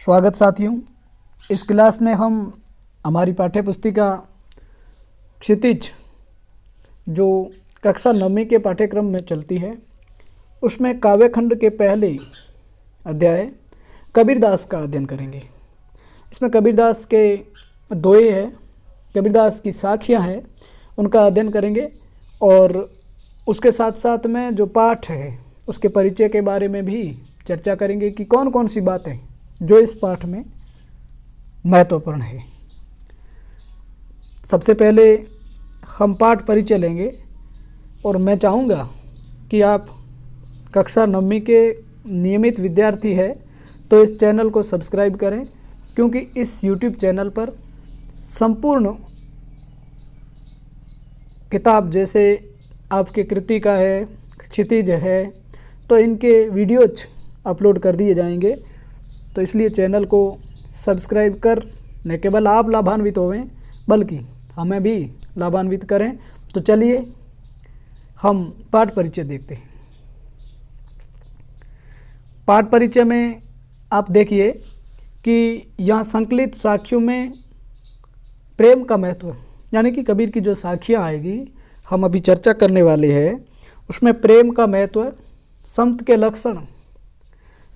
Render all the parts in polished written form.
स्वागत साथियों। इस क्लास में हम हमारी पाठ्य पुस्तिका क्षितिज जो कक्षा 9वीं के पाठ्यक्रम में चलती है उसमें काव्यखंड के पहले अध्याय कबीरदास का अध्ययन करेंगे। इसमें कबीरदास के दोहे हैं, कबीरदास की साखियाँ हैं, उनका अध्ययन करेंगे और उसके साथ साथ में जो पाठ है उसके परिचय के बारे में भी चर्चा करेंगे कि कौन कौन सी बातें जो इस पाठ में महत्वपूर्ण है। सबसे पहले हम पाठ परिचय लेंगे और मैं चाहूँगा कि आप कक्षा 9वीं के नियमित विद्यार्थी है तो इस चैनल को सब्सक्राइब करें, क्योंकि इस YouTube चैनल पर संपूर्ण किताब जैसे आपके कृतिका है, क्षितिज है, तो इनके वीडियोज अपलोड कर दिए जाएंगे। तो इसलिए चैनल को सब्सक्राइब कर न केवल आप लाभान्वित होवें बल्कि हमें भी लाभान्वित करें। तो चलिए हम पाठ परिचय देखते हैं। पाठ परिचय में आप देखिए कि यहाँ संकलित साखियों में प्रेम का महत्व, यानी कि कबीर की जो साखियाँ आएगी हम अभी चर्चा करने वाले हैं, उसमें प्रेम का महत्व, संत के लक्षण,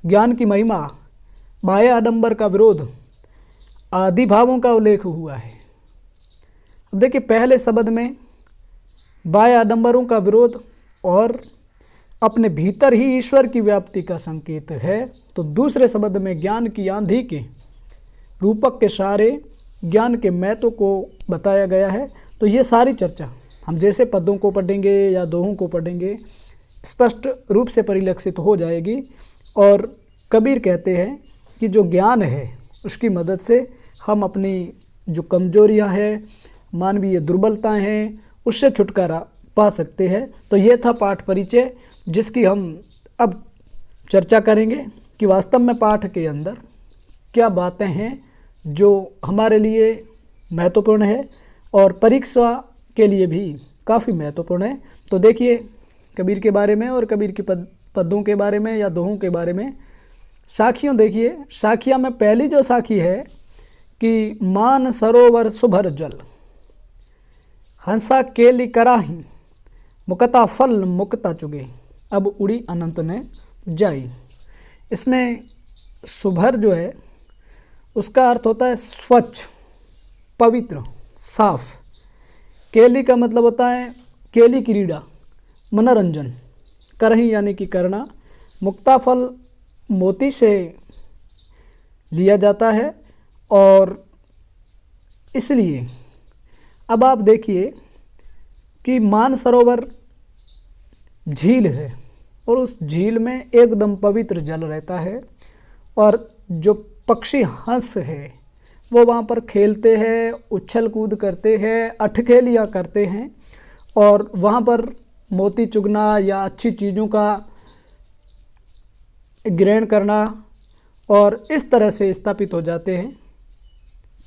ज्ञान की महिमा, बाह्य आडंबर का विरोध आदि भावों का उल्लेख हुआ है। अब देखिए, पहले शब्द में बाह्य आडंबरों का विरोध और अपने भीतर ही ईश्वर की व्याप्ति का संकेत है, तो दूसरे शब्द में ज्ञान की आंधी के रूपक के सारे ज्ञान के महत्व को बताया गया है। तो ये सारी चर्चा हम जैसे पदों को पढ़ेंगे या दोहों को पढ़ेंगे स्पष्ट रूप से परिलक्षित हो जाएगी। और कबीर कहते हैं कि जो ज्ञान है उसकी मदद से हम अपनी जो कमजोरियां हैं, मानवीय दुर्बलताएं हैं, उससे छुटकारा पा सकते हैं। तो ये था पाठ परिचय, जिसकी हम अब चर्चा करेंगे कि वास्तव में पाठ के अंदर क्या बातें हैं जो हमारे लिए महत्वपूर्ण है और परीक्षा के लिए भी काफ़ी महत्वपूर्ण है। तो देखिए कबीर के बारे में और कबीर की पदों के बारे में या दोहों के बारे में। साखियों देखिए, साखियाँ में पहली जो साखी है कि मान सरोवर सुभर जल, हंसा केली कराही, मुकता फल मुकता चुगे, अब उड़ी अनंत ने जाई। इसमें सुभर जो है उसका अर्थ होता है स्वच्छ, पवित्र, साफ। केली का मतलब होता है केली क्रीड़ा, मनोरंजन। करही यानी कि करना। मुक्ता फल मोती से लिया जाता है और इसलिए अब आप देखिए कि मानसरोवर झील है और उस झील में एकदम पवित्र जल रहता है और जो पक्षी हंस है वो वहाँ पर खेलते हैं, उछल कूद करते हैं, अठखेलियाँ करते हैं और वहाँ पर मोती चुगना या अच्छी चीज़ों का ग्रहण करना और इस तरह से स्थापित हो जाते हैं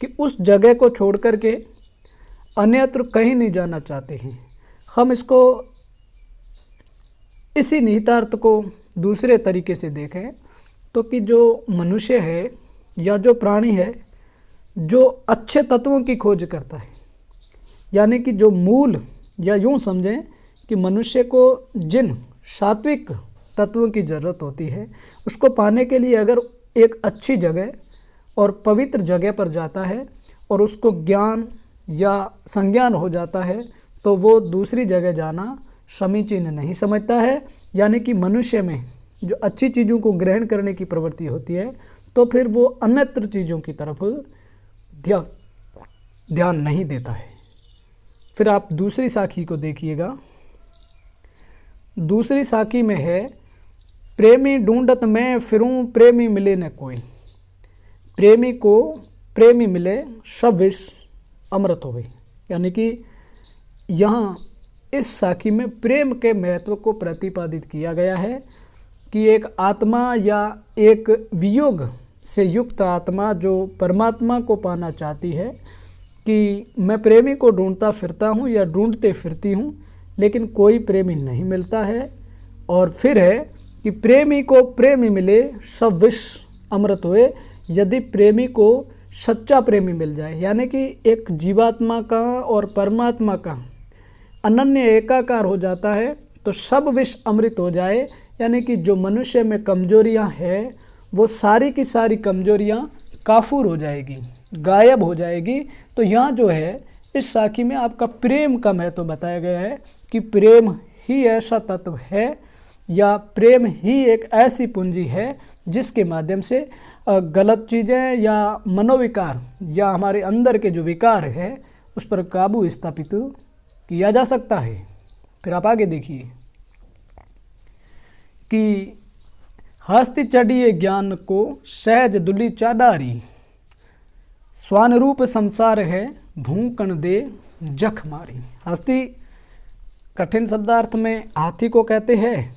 कि उस जगह को छोड़ कर के अन्यत्र कहीं नहीं जाना चाहते हैं। हम इसको इसी निहितार्थ को दूसरे तरीके से देखें तो कि जो मनुष्य है या जो प्राणी है जो अच्छे तत्वों की खोज करता है, यानी कि जो मूल, या यूँ समझें कि मनुष्य को जिन सात्विक तत्वों की ज़रूरत होती है उसको पाने के लिए अगर एक अच्छी जगह और पवित्र जगह पर जाता है और उसको ज्ञान या संज्ञान हो जाता है तो वो दूसरी जगह जाना समीचीन नहीं समझता है। यानी कि मनुष्य में जो अच्छी चीज़ों को ग्रहण करने की प्रवृत्ति होती है तो फिर वो अन्यत्र चीज़ों की तरफ ध्यान नहीं देता है। फिर आप दूसरी साखी को देखिएगा। दूसरी साखी में है प्रेमी ढूंढत मैं फिरूं, प्रेमी मिले न कोई। प्रेमी को प्रेमी मिले सब विष अमृत हो गई। यानी कि यहाँ इस साखी में प्रेम के महत्व को प्रतिपादित किया गया है कि एक आत्मा या एक वियोग से युक्त आत्मा जो परमात्मा को पाना चाहती है कि मैं प्रेमी को ढूंढता फिरता हूँ या ढूंढते फिरती हूँ लेकिन कोई प्रेमी नहीं मिलता है। और फिर है कि प्रेमी को प्रेमी मिले सब विष अमृत हुए, यदि प्रेमी को सच्चा प्रेमी मिल जाए, यानी कि एक जीवात्मा का और परमात्मा का अनन्य एकाकार हो जाता है, तो सब विष अमृत हो जाए, यानी कि जो मनुष्य में कमजोरियां हैं वो सारी की सारी कमजोरियां काफूर हो जाएगी, गायब हो जाएगी। तो यहाँ जो है इस साखी में आपका प्रेम का महत्व बताया गया है कि प्रेम ही ऐसा तत्व है या प्रेम ही एक ऐसी पूंजी है जिसके माध्यम से गलत चीज़ें या मनोविकार या हमारे अंदर के जो विकार है उस पर काबू स्थापित किया जा सकता है। फिर आप आगे देखिए कि हस्ती चढ़िए ज्ञान को सहज दुली चादारी, स्वान रूप संसार है भूकण दे जख मारी। हस्ती कठिन शब्दार्थ में हाथी को कहते हैं।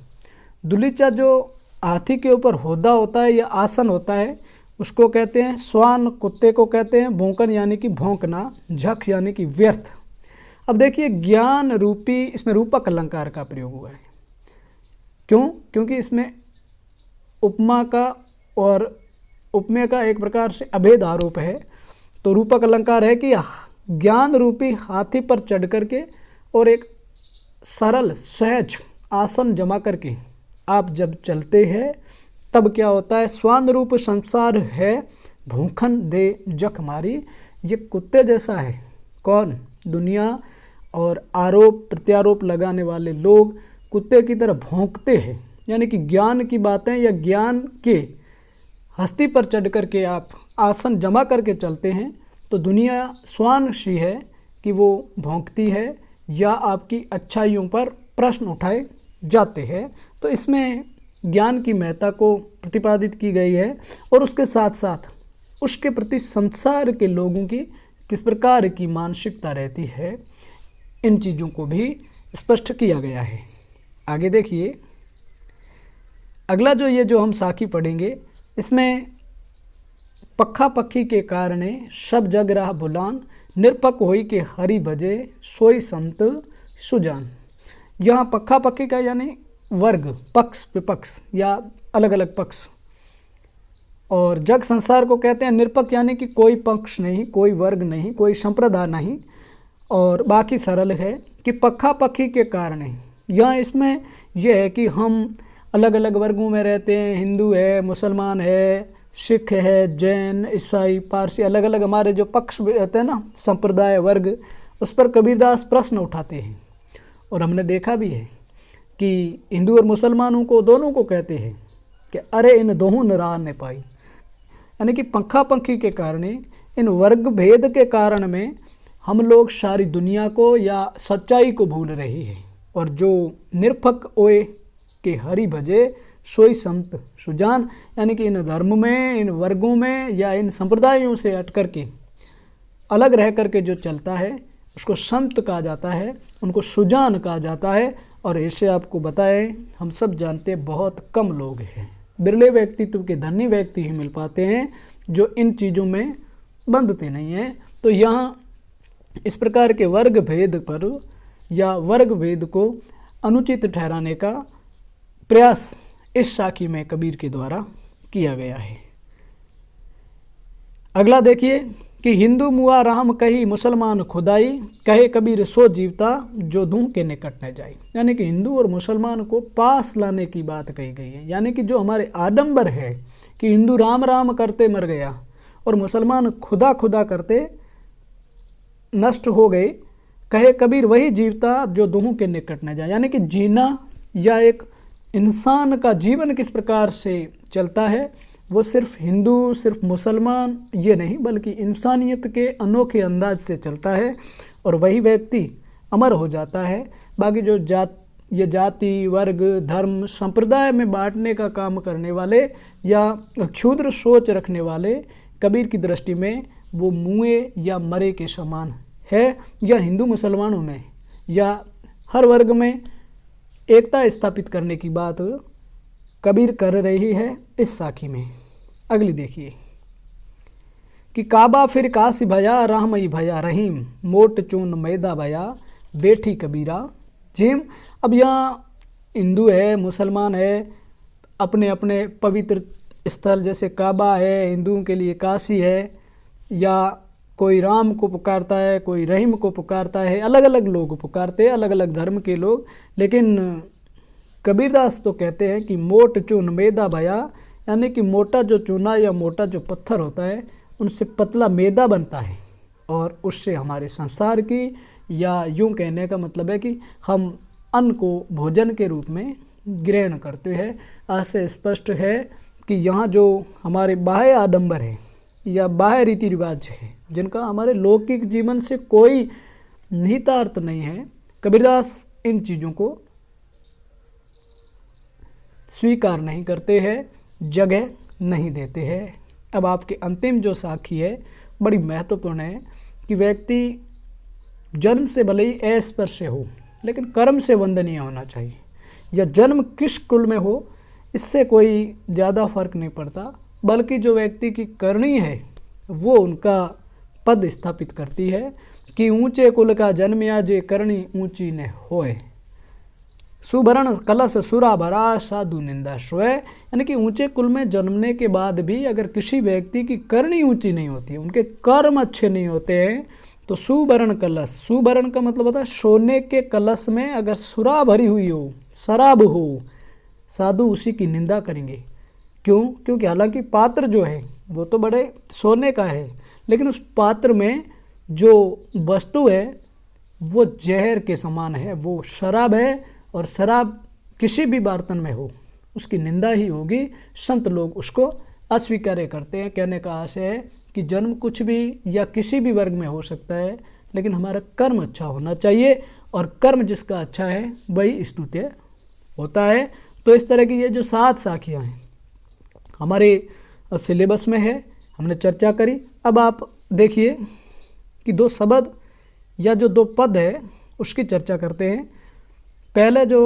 दुलीचा जो हाथी के ऊपर होदा होता है या आसन होता है उसको कहते हैं। स्वान कुत्ते को कहते हैं। भूकन यानी कि भौंकना। झक यानी कि व्यर्थ। अब देखिए ज्ञान रूपी, इसमें रूपक अलंकार का प्रयोग हुआ है। क्यों? क्योंकि इसमें उपमा का और उपमेय का एक प्रकार से अभेद आरोप है। तो रूपक अलंकार है कि ज्ञान रूपी हाथी पर चढ़ करके और एक सरल सहज आसन जमा करके आप जब चलते हैं तब क्या होता है, स्वान रूप संसार है भूखन दे जख मारी। ये कुत्ते जैसा है। कौन? दुनिया और आरोप प्रत्यारोप लगाने वाले लोग कुत्ते की तरह भौंकते हैं। यानी कि ज्ञान की बातें या ज्ञान के हस्ती पर चढ़ करके आप आसन जमा करके चलते हैं तो दुनिया स्वान सी है कि वो भौंकती है या आपकी अच्छाइयों पर प्रश्न उठाए जाते हैं। तो इसमें ज्ञान की महत्ता को प्रतिपादित की गई है और उसके साथ साथ उसके प्रति संसार के लोगों की किस प्रकार की मानसिकता रहती है, इन चीज़ों को भी स्पष्ट किया गया है। आगे देखिए अगला जो हम साखी पढ़ेंगे, इसमें पक्खा पक्खी के कारणे सब जग रहा बुलान, निरपक होई के हरि भजे सोई संत सुजान। यहाँ पक्खा पक्खी का यानी वर्ग, पक्ष विपक्ष या अलग अलग पक्ष, और जग संसार को कहते हैं निरपक यानी कि कोई पक्ष नहीं, कोई वर्ग नहीं, कोई संप्रदाय नहीं, और बाकी सरल है कि पक्खा पक्खी के कारण है। यहाँ इसमें यह है कि हम अलग अलग वर्गों में रहते हैं। हिंदू है, मुसलमान है, सिख है, जैन, ईसाई, पारसी, अलग अलग हमारे जो पक्ष रहते हैं ना, संप्रदाय वर्ग, उस पर कबीरदास प्रश्न उठाते हैं। और हमने देखा भी है कि हिंदू और मुसलमानों को दोनों को कहते हैं कि अरे इन दोनों न राह ने पाई। यानी कि पक्खा पक्खी के कारण, इन वर्ग भेद के कारण में हम लोग सारी दुनिया को या सच्चाई को भूल रहे हैं। और जो निरपक ओए के हरि भजे सोई संत सुजान, यानी कि इन धर्म में, इन वर्गों में या इन संप्रदायों से हट करके अलग रह करके जो चलता है उसको संत कहा जाता है, उनको सुजान कहा जाता है। और ऐसे आपको बताएं, हम सब जानते हैं बहुत कम लोग हैं, बिरले व्यक्तित्व के धनी व्यक्ति ही मिल पाते हैं जो इन चीज़ों में बंधते नहीं हैं। तो यहाँ इस प्रकार के वर्ग भेद पर या वर्ग भेद को अनुचित ठहराने का प्रयास इस साखी में कबीर के द्वारा किया गया है। अगला देखिए कि हिंदू मुआ राम कही मुसलमान खुदाई, कहे कबीर सो जीवता जो दूं के निकट न जाई। यानी कि हिंदू और मुसलमान को पास लाने की बात कही गई है। यानी कि जो हमारे आडंबर है कि हिंदू राम राम करते मर गया और मुसलमान खुदा खुदा करते नष्ट हो गए, कहे कबीर वही जीवता जो दूं के निकट न जाए। यानी कि जीना या एक इंसान का जीवन किस प्रकार से चलता है वो सिर्फ हिंदू, सिर्फ मुसलमान ये नहीं, बल्कि इंसानियत के अनोखे अंदाज से चलता है और वही व्यक्ति अमर हो जाता है। बाकी जो जाति, वर्ग, धर्म, संप्रदाय में बांटने का काम करने वाले या क्षुद्र सोच रखने वाले कबीर की दृष्टि में वो मुए या मरे के समान है। या हिंदू मुसलमानों में या हर वर्ग में एकता स्थापित करने की बात कबीर कर रही है इस साखी में। अगली देखिए कि काबा फिर काशी भया, रहमई भया रहीम, मोट चून मैदा भया, बैठी कबीरा जिम। अब यहाँ हिंदू है, मुसलमान है, अपने अपने पवित्र स्थल जैसे काबा है, हिंदुओं के लिए काशी है, या कोई राम को पुकारता है, कोई रहीम को पुकारता है, अलग अलग लोग पुकारते हैं, अलग अलग धर्म के लोग। लेकिन कबीरदास तो कहते हैं कि मोट चून मैदा भया, यानी कि मोटा जो चूना या मोटा जो पत्थर होता है उनसे पतला मैदा बनता है, और उससे हमारे संसार की, या यूँ कहने का मतलब है कि हम अन्न को भोजन के रूप में ग्रहण करते हैं। ऐसे स्पष्ट है कि यहाँ जो हमारे बाह्य आडंबर है या बाह्य रीति रिवाज है, जिनका हमारे लौकिक जीवन से कोई निहितार्थ नहीं है, कबीरदास इन चीज़ों को स्वीकार नहीं करते हैं, जगह नहीं देते हैं। अब आपके अंतिम जो साखी है बड़ी महत्वपूर्ण है कि व्यक्ति जन्म से भले ही अस्पृश्य हो, लेकिन कर्म से वंदनीय होना चाहिए, या जन्म किस कुल में हो इससे कोई ज़्यादा फर्क नहीं पड़ता, बल्कि जो व्यक्ति की करनी है वो उनका पद स्थापित करती है कि ऊंचे कुल का जन्म या जे करनी ऊंची न होए, सुभरण कलश सुरा भरा साधु निंदा सोए। यानी कि ऊंचे कुल में जन्मने के बाद भी अगर किसी व्यक्ति की करनी ऊंची नहीं होती है, उनके कर्म अच्छे नहीं होते हैं, तो सुभरण कलश, सुभरण का मतलब होता है सोने के कलश में अगर सुरा भरी हुई हो, शराब हो, साधु उसी की निंदा करेंगे। क्यों? क्योंकि हालांकि पात्र जो है वो तो बड़े सोने का है, लेकिन उस पात्र में जो वस्तु है वो जहर के समान है, वो शराब है, और शराब किसी भी बर्तन में हो उसकी निंदा ही होगी। संत लोग उसको अस्वीकार करते हैं। कहने का आशय है कि जन्म कुछ भी या किसी भी वर्ग में हो सकता है, लेकिन हमारा कर्म अच्छा होना चाहिए, और कर्म जिसका अच्छा है वही स्तुत्य होता है। तो इस तरह की ये जो 7 साखियाँ हैं हमारे सिलेबस में है, हमने चर्चा करी। अब आप देखिए कि 2 शब्द या जो 2 पद है उसकी चर्चा करते हैं। पहले जो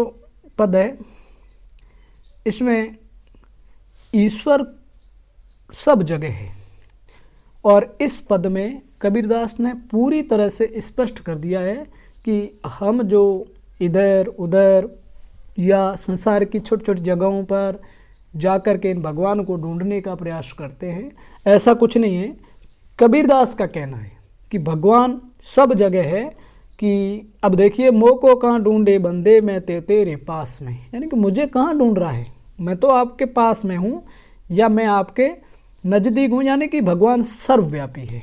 पद है इसमें ईश्वर सब जगह है, और इस पद में कबीरदास ने पूरी तरह से स्पष्ट कर दिया है कि हम जो इधर उधर या संसार की छोटी छोटी जगहों पर जाकर के इन भगवान को ढूंढने का प्रयास करते हैं, ऐसा कुछ नहीं है। कबीरदास का कहना है कि भगवान सब जगह है, कि अब देखिए मोह को कहाँ ढूंढे बंदे मैं तेरे पास में, यानी कि मुझे कहाँ ढूंढ रहा है, मैं तो आपके पास में हूँ या मैं आपके नज़दीक हूँ। यानी कि भगवान सर्वव्यापी है।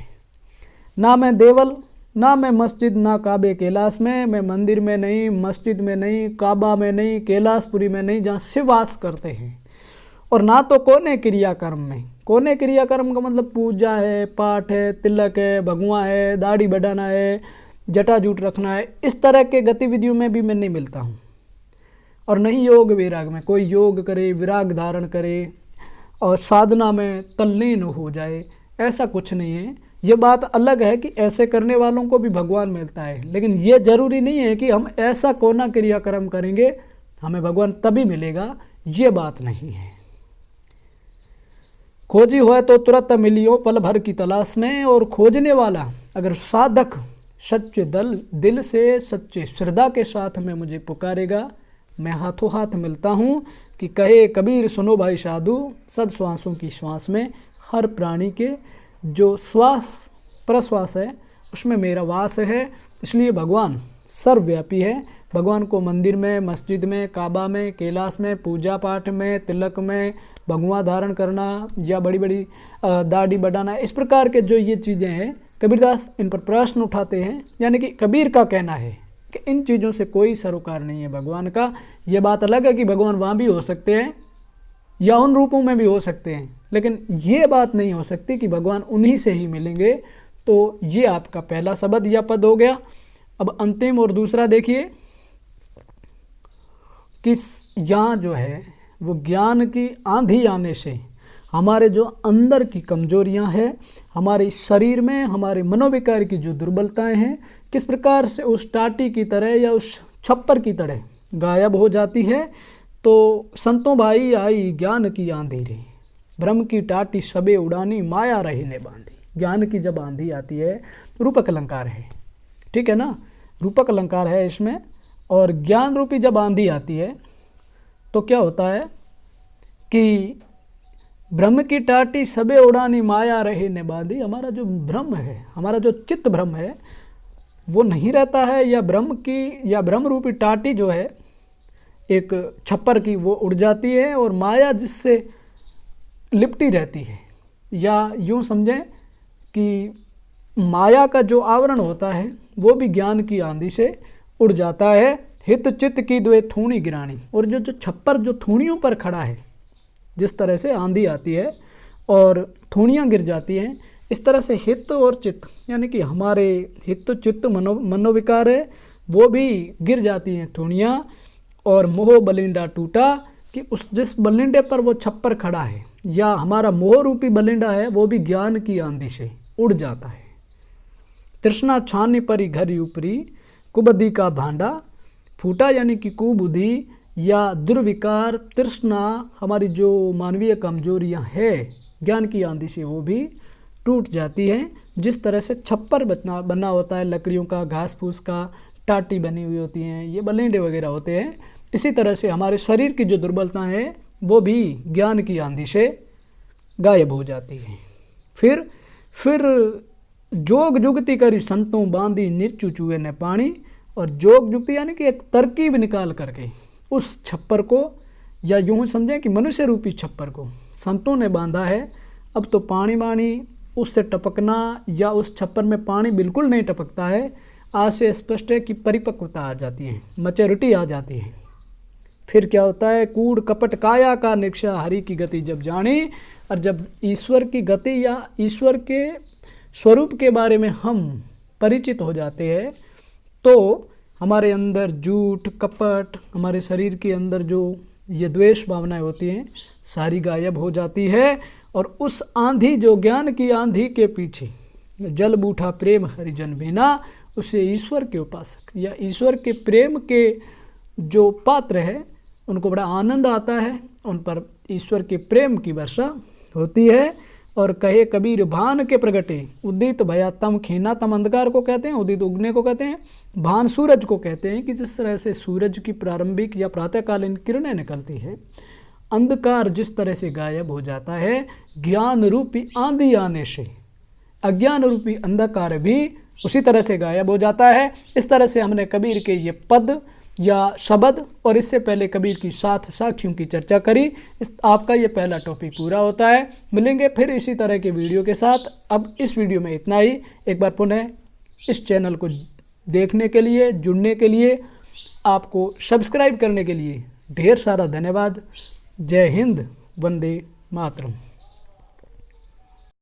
ना मैं देवल, ना मैं मस्जिद, ना काबे कैलाश में, मैं मंदिर में नहीं, मस्जिद में नहीं, काबा में नहीं, कैलाशपुरी में नहीं, जहाँ शिव वास करते हैं, और ना तो कोने क्रियाकर्म में। कोने क्रियाकर्म का मतलब पूजा है, पाठ है, तिलक है, भगवा है, दाढ़ी बढ़ाना है, जटा जूट रखना है, इस तरह के गतिविधियों में भी मैं नहीं मिलता हूँ। और नहीं योग विराग में, कोई योग करे, विराग धारण करे और साधना में तल्लीन हो जाए, ऐसा कुछ नहीं है। ये बात अलग है कि ऐसे करने वालों को भी भगवान मिलता है, लेकिन ये जरूरी नहीं है कि हम ऐसा कोना क्रियाक्रम करेंगे हमें भगवान तभी मिलेगा, ये बात नहीं है। खोजी हुआ तो तुरंत मिलियो पल भर की तलाश में, और खोजने वाला अगर साधक सच्चे दिल से सच्चे श्रद्धा के साथ में मुझे पुकारेगा, मैं हाथों हाथ मिलता हूँ। कि कहे कबीर सुनो भाई साधु, सब श्वासों की श्वास में, हर प्राणी के जो श्वास प्रश्वास है उसमें मेरा वास है। इसलिए भगवान सर्वव्यापी है। भगवान को मंदिर में, मस्जिद में, काबा में, कैलाश में, पूजा पाठ में, तिलक में, भगवा धारण करना या बड़ी बड़ी दाढ़ी बढ़ाना, इस प्रकार के जो ये चीज़ें हैं, कबीरदास इन पर प्रश्न उठाते हैं। यानी कि कबीर का कहना है कि इन चीज़ों से कोई सरोकार नहीं है भगवान का। ये बात अलग है कि भगवान वहाँ भी हो सकते हैं या उन रूपों में भी हो सकते हैं, लेकिन ये बात नहीं हो सकती कि भगवान उन्हीं से ही मिलेंगे। तो ये आपका पहला शब्द या पद हो गया। अब अंतिम और दूसरा देखिए कि यहाँ जो है वो ज्ञान की आंधी आने से हमारे जो अंदर की कमजोरियाँ हैं, हमारे शरीर में हमारे मनोविकार की जो दुर्बलताएं हैं, किस प्रकार से उस टाटी की तरह या उस छप्पर की तरह गायब हो जाती है। तो संतों भाई आई ज्ञान की आंधी रे, भ्रम की टाटी सबे उड़ानी, माया रही ने बांधी। ज्ञान की जब आंधी आती है तो रूपक अलंकार है, ठीक है ना, रूपक अलंकार है इसमें। और ज्ञान रूपी जब आंधी आती है तो क्या होता है कि ब्रह्म की टाटी सबे उड़ानी माया रहे ने बांधी। हमारा जो ब्रह्म है, हमारा जो चित्त ब्रह्म है वो नहीं रहता है, या ब्रह्म रूपी टाटी जो है एक छप्पर की वो उड़ जाती है और माया जिससे लिपटी रहती है, या यूँ समझें कि माया का जो आवरण होता है वो भी ज्ञान की आंधी से उड़ जाता है। हित चित्त की द्वे थूणी गिरानी। और जो छप्पर जो थूणियों पर खड़ा है, जिस तरह से आंधी आती है और थूणियाँ गिर जाती हैं, इस तरह से हित और चित्त यानी कि हमारे हित चित्त मनोविकार है वो भी गिर जाती हैं थूणियाँ। और मोह बलिंडा टूटा कि उस जिस बलिंडे पर वो छप्पर खड़ा है या हमारा मोह रूपी बलिंडा है वो भी ज्ञान की आंधी से उड़ जाता है। तृष्णा छानी परी घरी ऊपरी कुबुद्धि का भांडा फूटा, यानी कि कुबुद्धि या दुर्विकार तृष्णा हमारी जो मानवीय कमजोरियां है ज्ञान की आंधी से वो भी टूट जाती हैं। जिस तरह से छप्पर बना होता है लकड़ियों का, घास फूस का, टाटी बनी हुई होती हैं, ये बलेंडे वगैरह होते हैं, इसी तरह से हमारे शरीर की जो दुर्बलता है वो भी ज्ञान की आंधी से गायब हो जाती है। फिर जोग जुगती करी संतों बांधी निर्चु चूहे ने पानी। और जोग जुगती यानी कि एक तरकीब निकाल करके उस छप्पर को, या यूँ समझें कि मनुष्य रूपी छप्पर को संतों ने बांधा है। अब तो पानी उससे टपकना या उस छप्पर में पानी बिल्कुल नहीं टपकता है। आज से स्पष्ट है कि परिपक्वता आ जाती है, मैच्योरिटी आ जाती है। फिर क्या होता है, कूड़ कपट काया का निक्षा हरि की गति जब जाने। और जब ईश्वर की गति या ईश्वर के स्वरूप के बारे में हम परिचित हो जाते हैं तो हमारे अंदर झूठ कपट, हमारे शरीर के अंदर जो ये द्वेष भावनाएं होती हैं सारी गायब हो जाती है। और उस आंधी जो ज्ञान की आंधी के पीछे जल बूठा प्रेम हरिजन बिना, उसे ईश्वर के उपासक या ईश्वर के प्रेम के जो पात्र है उनको बड़ा आनंद आता है, उन पर ईश्वर के प्रेम की वर्षा होती है। और कहे कबीर भान के प्रगटे उदित भया तम खीना। तम अंधकार को कहते हैं, उदित उगने को कहते हैं, भान सूरज को कहते हैं कि जिस तरह से सूरज की प्रारंभिक या प्रातःकालीन किरणें निकलती है, अंधकार जिस तरह से गायब हो जाता है, ज्ञान रूपी आंधी आने से अज्ञान रूपी अंधकार भी उसी तरह से गायब हो जाता है। इस तरह से हमने कबीर के ये पद या शब्द और इससे पहले कबीर की 7 साखियों की चर्चा करी। आपका ये पहला टॉपिक पूरा होता है। मिलेंगे फिर इसी तरह के वीडियो के साथ। अब इस वीडियो में इतना ही। एक बार पुनः इस चैनल को देखने के लिए, जुड़ने के लिए, आपको सब्सक्राइब करने के लिए ढेर सारा धन्यवाद। जय हिंद, वंदे मातरम।